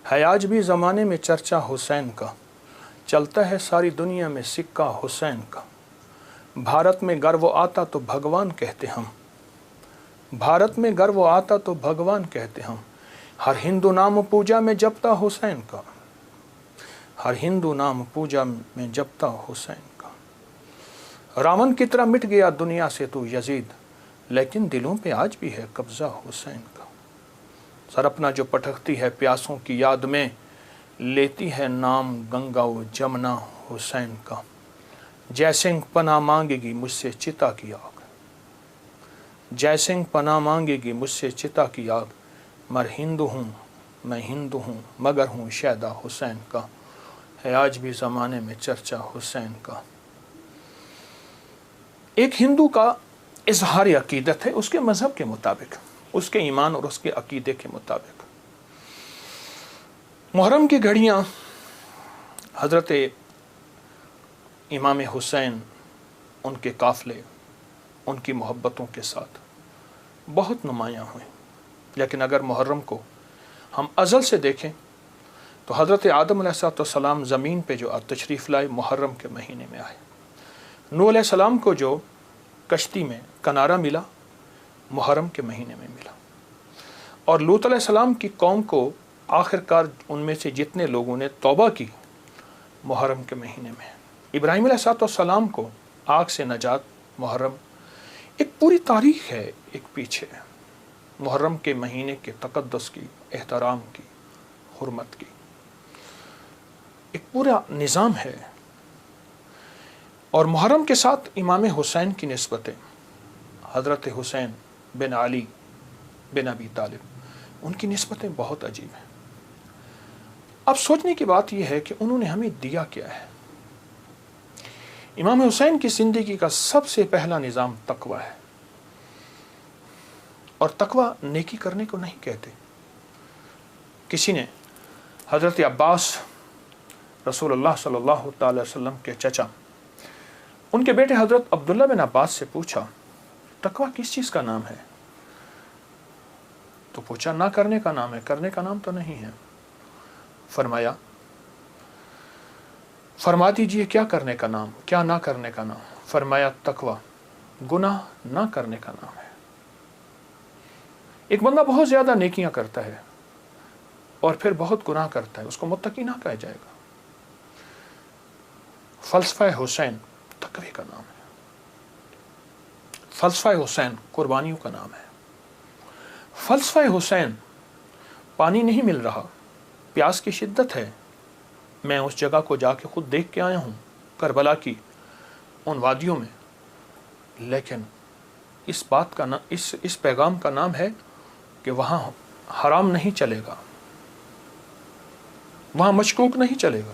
ہے آج بھی زمانے میں چرچا حسین کا، چلتا ہے ساری دنیا میں سکہ حسین کا۔ بھارت میں گر وہ آتا تو بھگوان کہتے ہم، بھارت میں گر وہ آتا تو بھگوان کہتے ہم۔ ہر ہندو نام پوجا میں جپتا حسین کا، ہر ہندو نام پوجا میں جپتا حسین کا۔ راون کی طرح مٹ گیا دنیا سے تو یزید، لیکن دلوں پہ آج بھی ہے قبضہ حسین کا۔ سر اپنا جو پٹکتی ہے پیاسوں کی یاد میں، لیتی ہے نام گنگا و جمنا حسین کا۔ جے سنگھ پناہ مانگے گی مجھ سے چتا کی آگ، جے سنگھ پناہ مانگے گی مجھ سے چتا کی آگ۔ مر ہندو ہوں میں ہندو ہوں مگر ہوں شیدا حسین کا، ہے آج بھی زمانے میں چرچا حسین کا۔ ایک ہندو کا اظہار عقیدت ہے اس کے مذہب کے مطابق، اس کے ایمان اور اس کے عقیدے کے مطابق۔ محرم کی گھڑیاں حضرت امام حسین، ان کے قافلے، ان کی محبتوں کے ساتھ بہت نمایاں ہوئیں۔ لیکن اگر محرم کو ہم ازل سے دیکھیں تو حضرت آدم علیہ السلام زمین پہ جو تشریف لائے محرم کے مہینے میں آئے۔ نوح علیہ السلام کو جو کشتی میں کنارہ ملا محرم کے مہینے میں ملا، اور لوط علیہ السلام کی قوم کو آخر کار ان میں سے جتنے لوگوں نے توبہ کی محرم کے مہینے میں، ابراہیم علیہ السلام کو آگ سے نجات محرم۔ ایک پوری تاریخ ہے ایک پیچھے محرم کے مہینے کے تقدس کی، احترام کی، حرمت کی، ایک پورا نظام ہے۔ اور محرم کے ساتھ امام حسین کی نسبتیں، حضرت حسین بن علی بن ابی طالب، ان کی نسبتیں بہت عجیب ہیں۔ اب سوچنے کی بات یہ ہے کہ انہوں نے ہمیں دیا کیا ہے۔ امام حسین کی زندگی کا سب سے پہلا نظام تقوی ہے، اور تقوی نیکی کرنے کو نہیں کہتے۔ کسی نے حضرت عباس رسول اللہ صلی اللہ تعالی وسلم کے چچا، ان کے بیٹے حضرت عبداللہ بن عباس سے پوچھا تقوی کس چیز کا نام ہے؟ تو پوچھا نہ کرنے کا نام ہے، کرنے کا نام تو نہیں ہے۔ فرما دیجئے کیا کرنے کا نام، کیا نہ کرنے کا نام؟ فرمایا تقوی گناہ نہ کرنے کا نام ہے۔ ایک بندہ بہت زیادہ نیکیاں کرتا ہے اور پھر بہت گناہ کرتا ہے، اس کو متقی نہ کہا جائے گا۔ فلسفہ حسین تقوی کا نام ہے، فلسفہ حسین قربانیوں کا نام ہے۔ فلسفہ حسین پانی نہیں مل رہا، پیاس کی شدت ہے، میں اس جگہ کو جا کے خود دیکھ کے آیا ہوں، کربلا کی ان وادیوں میں، لیکن اس بات کا اس پیغام کا نام ہے کہ وہاں حرام نہیں چلے گا، وہاں مشکوک نہیں چلے گا،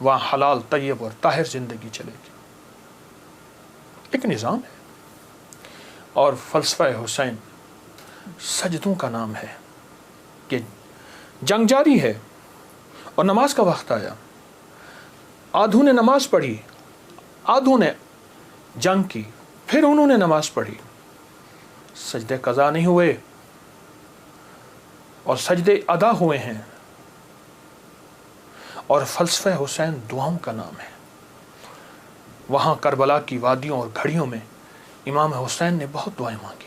وہاں حلال طیب اور طاہر زندگی چلے گی۔ ایک نظام ہے۔ اور فلسفہ حسین سجدوں کا نام ہے کہ جنگ جاری ہے اور نماز کا وقت آیا، آدھوں نے نماز پڑھی، آدھوں نے جنگ کی، پھر انہوں نے نماز پڑھی، سجدے قضا نہیں ہوئے اور سجدے ادا ہوئے ہیں۔ اور فلسفہ حسین دعاؤں کا نام ہے۔ وہاں کربلا کی وادیوں اور گھڑیوں میں امام حسین نے بہت دعائیں مانگی،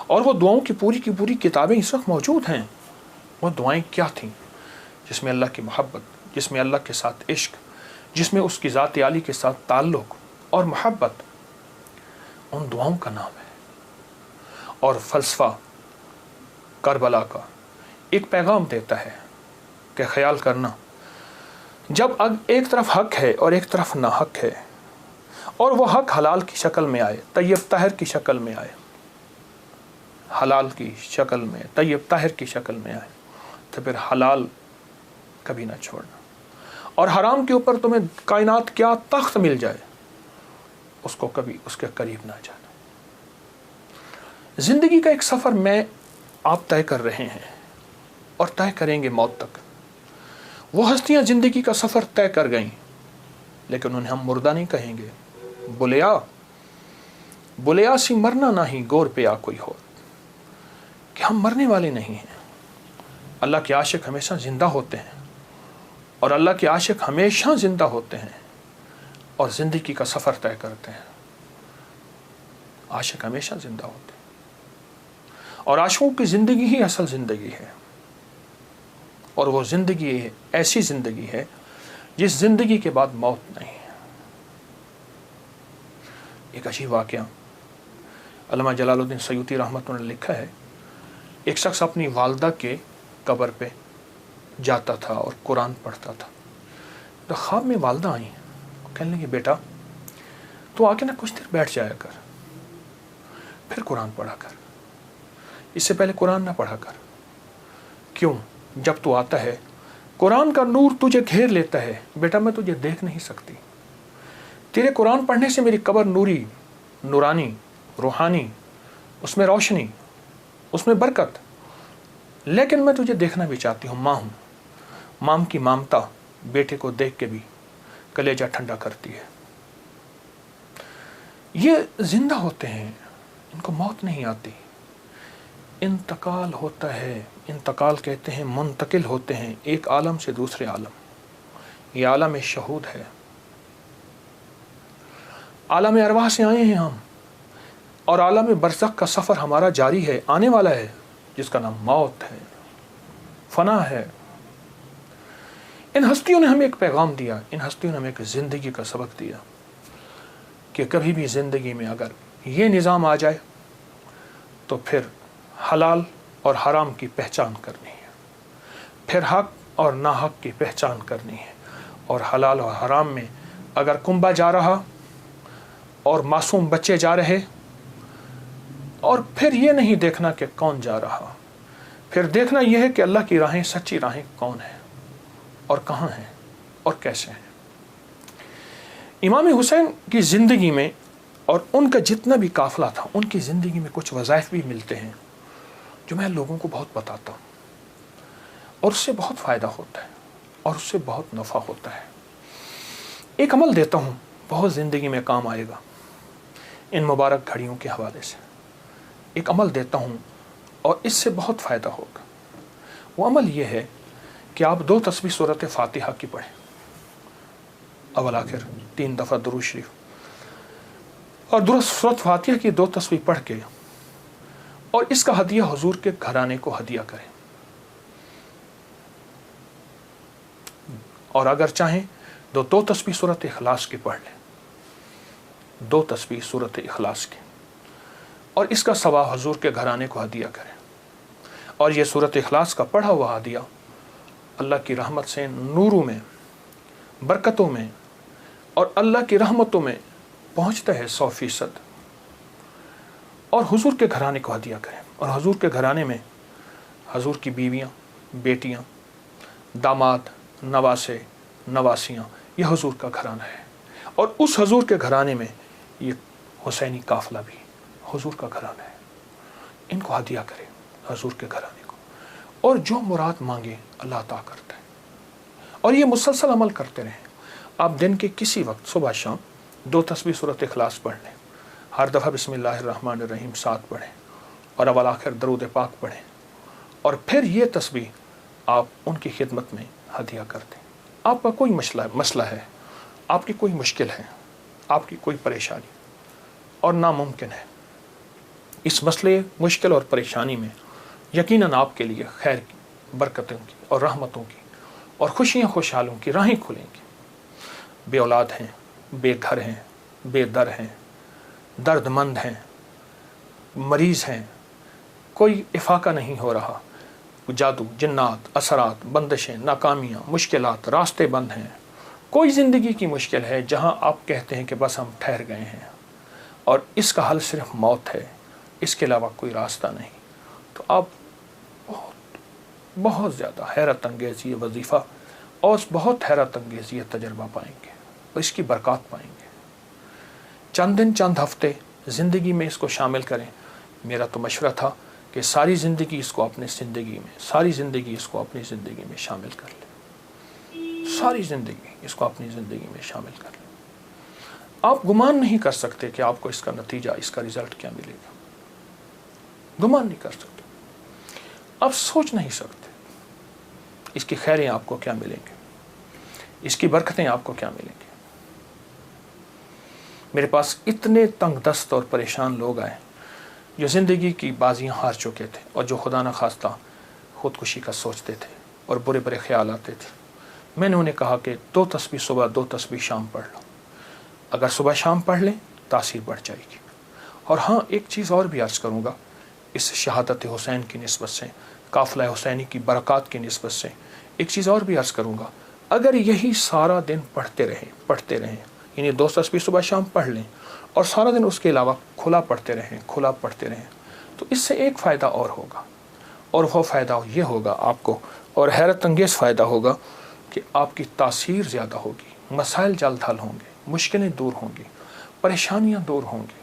اور وہ دعاؤں کی پوری کتابیں اس وقت موجود ہیں۔ وہ دعائیں کیا تھیں؟ جس میں اللہ کی محبت، جس میں اللہ کے ساتھ عشق، جس میں اس کی ذات عالی کے ساتھ تعلق اور محبت، ان دعاؤں کا نام ہے۔ اور فلسفہ کربلا کا ایک پیغام دیتا ہے کہ خیال کرنا، جب ایک طرف حق ہے اور ایک طرف ناحق ہے، اور وہ حق حلال کی شکل میں آئے، طیب طاہر کی شکل میں آئے، حلال کی شکل میں، طیب طاہر کی شکل میں آئے، تو پھر حلال کبھی نہ چھوڑنا، اور حرام کے اوپر تمہیں کائنات کیا تخت مل جائے، اس کو کبھی اس کے قریب نہ جانا۔ زندگی کا ایک سفر میں آپ طے کر رہے ہیں اور طے کریں گے موت تک۔ وہ ہستیاں زندگی کا سفر طے کر گئیں، لیکن انہیں ہم مردہ نہیں کہیں گے۔ بلیا سی مرنا نہیں گور پہ آ کوئی ہو، کہ ہم مرنے والے نہیں ہیں، اللہ کے عاشق ہمیشہ زندہ ہوتے ہیں، اور اللہ کے عاشق ہمیشہ زندہ ہوتے ہیں اور زندگی کا سفر طے کرتے ہیں۔ عاشق ہمیشہ زندہ ہوتے ہیں، اور عاشقوں کی زندگی ہی اصل زندگی ہے، اور وہ زندگی ایسی زندگی ہے جس زندگی کے بعد موت نہیں ہے۔ ایک عجیب واقعہ علامہ جلال الدین سیوطی رحمۃ اللہ نے لکھا ہے، ایک شخص اپنی والدہ کے قبر پہ جاتا تھا اور قرآن پڑھتا تھا، تو خواب میں والدہ آئیں، کہنے لگی بیٹا تو آ کے نا کچھ دیر بیٹھ جایا کر، پھر قرآن پڑھا کر، اس سے پہلے قرآن نہ پڑھا کر۔ کیوں؟ جب تو آتا ہے قرآن کا نور تجھے گھیر لیتا ہے، بیٹا میں تجھے دیکھ نہیں سکتی، تیرے قرآن پڑھنے سے میری قبر نوری، نورانی، روحانی، اس میں روشنی، اس میں برکت، لیکن میں تجھے دیکھنا بھی چاہتی ہوں، ماں ہوں، ماں کی مامتا بیٹے کو دیکھ کے بھی کلیجہ ٹھنڈا کرتی ہے۔ یہ زندہ ہوتے ہیں، ان کو موت نہیں آتی، انتقال ہوتا ہے، انتقال کہتے ہیں منتقل ہوتے ہیں ایک عالم سے دوسرے عالم، یہ عالم شہود ہے، عالم ارواح سے آئے ہیں ہم، اور عالم برزخ کا سفر ہمارا جاری ہے، آنے والا ہے، جس کا نام موت ہے، فنا ہے۔ ان ہستیوں نے ہمیں ایک پیغام دیا، ان ہستیوں نے ہمیں ایک زندگی کا سبق دیا کہ کبھی بھی زندگی میں اگر یہ نظام آ جائے تو پھر حلال اور حرام کی پہچان کرنی ہے، پھر حق اور ناحق کی پہچان کرنی ہے، اور حلال اور حرام میں اگر کنبا جا رہا اور معصوم بچے جا رہے، اور پھر یہ نہیں دیکھنا کہ کون جا رہا، پھر دیکھنا یہ ہے کہ اللہ کی راہیں، سچی راہیں کون ہیں اور کہاں ہیں اور کیسے ہیں۔ امام حسین کی زندگی میں اور ان کا جتنا بھی قافلہ تھا، ان کی زندگی میں کچھ وظائف بھی ملتے ہیں جو میں لوگوں کو بہت بتاتا ہوں، اور اس سے بہت فائدہ ہوتا ہے اور اس سے بہت نفع ہوتا ہے۔ ایک عمل دیتا ہوں، بہت زندگی میں کام آئے گا، ان مبارک گھڑیوں کے حوالے سے ایک عمل دیتا ہوں اور اس سے بہت فائدہ ہوگا۔ وہ عمل یہ ہے کہ آپ 2 تسبیح سورۃ فاتحہ کی پڑھیں، اول آخر 3 دفعہ درود شریف، اور سورۃ فاتحہ کی 2 تسبیح پڑھ کے اور اس کا ہدیہ حضور کے گھرانے کو ہدیہ کریں، اور اگر چاہیں تو 2 تسبیح سورۃ اخلاص کی پڑھ لیں، 2 تسبیح سورۃ اخلاص کی، اور اس کا ثواب حضور کے گھرانے کو ہدیہ کریں۔ اور یہ سورۃ اخلاص کا پڑھا ہوا ہدیہ اللہ کی رحمت سے نوروں میں، برکتوں میں اور اللہ کی رحمتوں میں پہنچتا ہے 100%، اور حضور کے گھرانے کو ہدیہ کریں۔ اور حضور کے گھرانے میں حضور کی بیویاں، بیٹیاں، داماد، نواسے، نواسیاں، یہ حضور کا گھرانہ ہے، اور اس حضور کے گھرانے میں یہ حسینی قافلہ بھی حضور کا گھرانہ ہے۔ ان کو ہدیہ کریں حضور کے گھرانے کو، اور جو مراد مانگے اللہ عطا کرتا ہے، اور یہ مسلسل عمل کرتے رہیں۔ آپ دن کے کسی وقت صبح شام 2 تسبیح سورۃ اخلاص پڑھ لیں، ہر دفعہ بسم اللہ الرحمن الرحیم 7 پڑھیں، اور اول آخر درود پاک پڑھیں، اور پھر یہ تسبیح آپ ان کی خدمت میں ہدیہ کر دیں۔ آپ کا کوئی مسئلہ ہے، آپ کی کوئی مشکل ہے، آپ کی کوئی پریشانی اور ناممکن ہے، اس مسئلے، مشکل اور پریشانی میں یقیناً آپ کے لیے خیر کی، برکتوں کی اور رحمتوں کی اور خوشیاں خوشحالوں کی راہیں کھلیں گی۔ بے اولاد ہیں، بے گھر ہیں، بے در ہیں، درد مند ہیں، مریض ہیں، کوئی افاقہ نہیں ہو رہا، جادو، جنات، اثرات، بندشیں، ناکامیاں، مشکلات، راستے بند ہیں، کوئی زندگی کی مشکل ہے جہاں آپ کہتے ہیں کہ بس ہم ٹھہر گئے ہیں اور اس کا حل صرف موت ہے، اس کے علاوہ کوئی راستہ نہیں، تو آپ بہت زیادہ حیرت انگیز یہ وظیفہ اور بہت حیرت انگیز یہ تجربہ پائیں گے، اور اس کی برکات پائیں گے۔ چند دن، چند ہفتے زندگی میں اس کو شامل کریں۔ میرا تو مشورہ تھا کہ ساری زندگی اس کو اپنی زندگی میں، ساری زندگی اس کو اپنی زندگی میں شامل کر لیں، ساری زندگی اس کو اپنی زندگی میں شامل کر لیں۔ آپ گمان نہیں کر سکتے کہ آپ کو اس کا نتیجہ، اس کا رزلٹ کیا ملے گا، گمان نہیں کر سکتے، آپ سوچ نہیں سکتے۔ اس کی خیریں آپ کو کیا ملیں گی، اس کی برکتیں آپ کو کیا ملیں گی۔ میرے پاس اتنے تنگ دست اور پریشان لوگ آئے جو زندگی کی بازیاں ہار چکے تھے اور جو خدا نہ خواستہ خودکشی کا سوچتے تھے اور برے برے خیال آتے تھے۔ میں نے انہیں کہا کہ 2 تسبیح صبح 2 تسبیح شام پڑھ لو، اگر صبح شام پڑھ لیں تاثیر بڑھ جائے گی۔ اور ہاں ایک چیز اور بھی عرض کروں گا اس شہادت حسین کی نسبت سے، قافلہ حسینی کی برکات کی نسبت سے ایک چیز اور بھی عرض کروں گا، اگر یہی سارا دن پڑھتے رہیں یعنی 2 تسبیح صبح شام پڑھ لیں اور سارا دن اس کے علاوہ کھلا پڑھتے رہیں تو اس سے ایک فائدہ اور ہوگا، اور وہ فائدہ یہ ہوگا آپ کو، اور حیرت انگیز فائدہ ہوگا کہ آپ کی تاثیر زیادہ ہوگی، مسائل جلد حل ہوں گے، مشکلیں دور ہوں گی، پریشانیاں دور ہوں گی،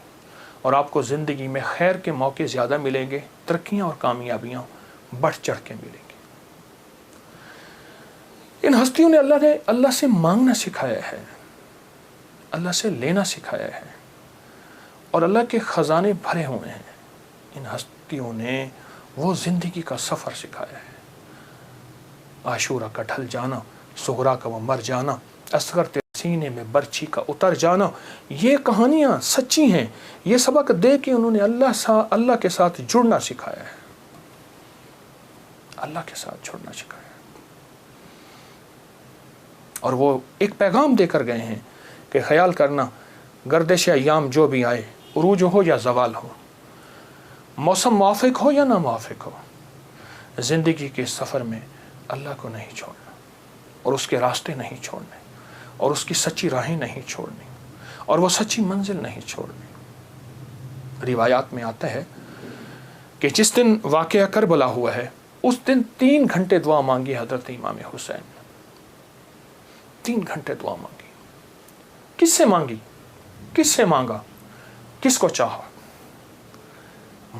اور آپ کو زندگی میں خیر کے موقع زیادہ ملیں گے، ترقیاں اور کامیابیاں بڑھ چڑھ کے ملیں گی۔ ان ہستیوں نے اللہ سے مانگنا سکھایا ہے، اللہ سے لینا سکھایا ہے، اور اللہ کے خزانے بھرے ہوئے ہیں۔ ان ہستیوں نے وہ زندگی کا سفر سکھایا ہے، عاشورہ کا ڈھل جانا، سغرا کا وہ مر جانا، اصغر تیرے سینے میں برچھی کا اتر جانا، یہ کہانیاں سچی ہیں۔ یہ سبق دے کے انہوں نے اللہ کے ساتھ جڑنا سکھایا ہے، اللہ کے ساتھ جڑنا سکھایا ہے، اور وہ ایک پیغام دے کر گئے ہیں کہ خیال کرنا گردش ایام جو بھی آئے، عروج ہو یا زوال ہو، موسم موافق ہو یا نہ موافق ہو، زندگی کے سفر میں اللہ کو نہیں چھوڑنا، اور اس کے راستے نہیں چھوڑنے، اور اس کی سچی راہیں نہیں چھوڑنی، اور وہ سچی منزل نہیں چھوڑنی۔ روایات میں آتا ہے کہ جس دن واقعہ کربلا ہوا ہے اس دن 3 گھنٹے دعا مانگی حضرت امام حسین نے، 3 گھنٹے دعا مانگی۔ کس سے مانگی؟ کس سے مانگا؟ کس کو چاہا؟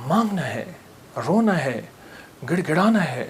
مانگنا ہے، رونا ہے، گڑ گڑانا ہے،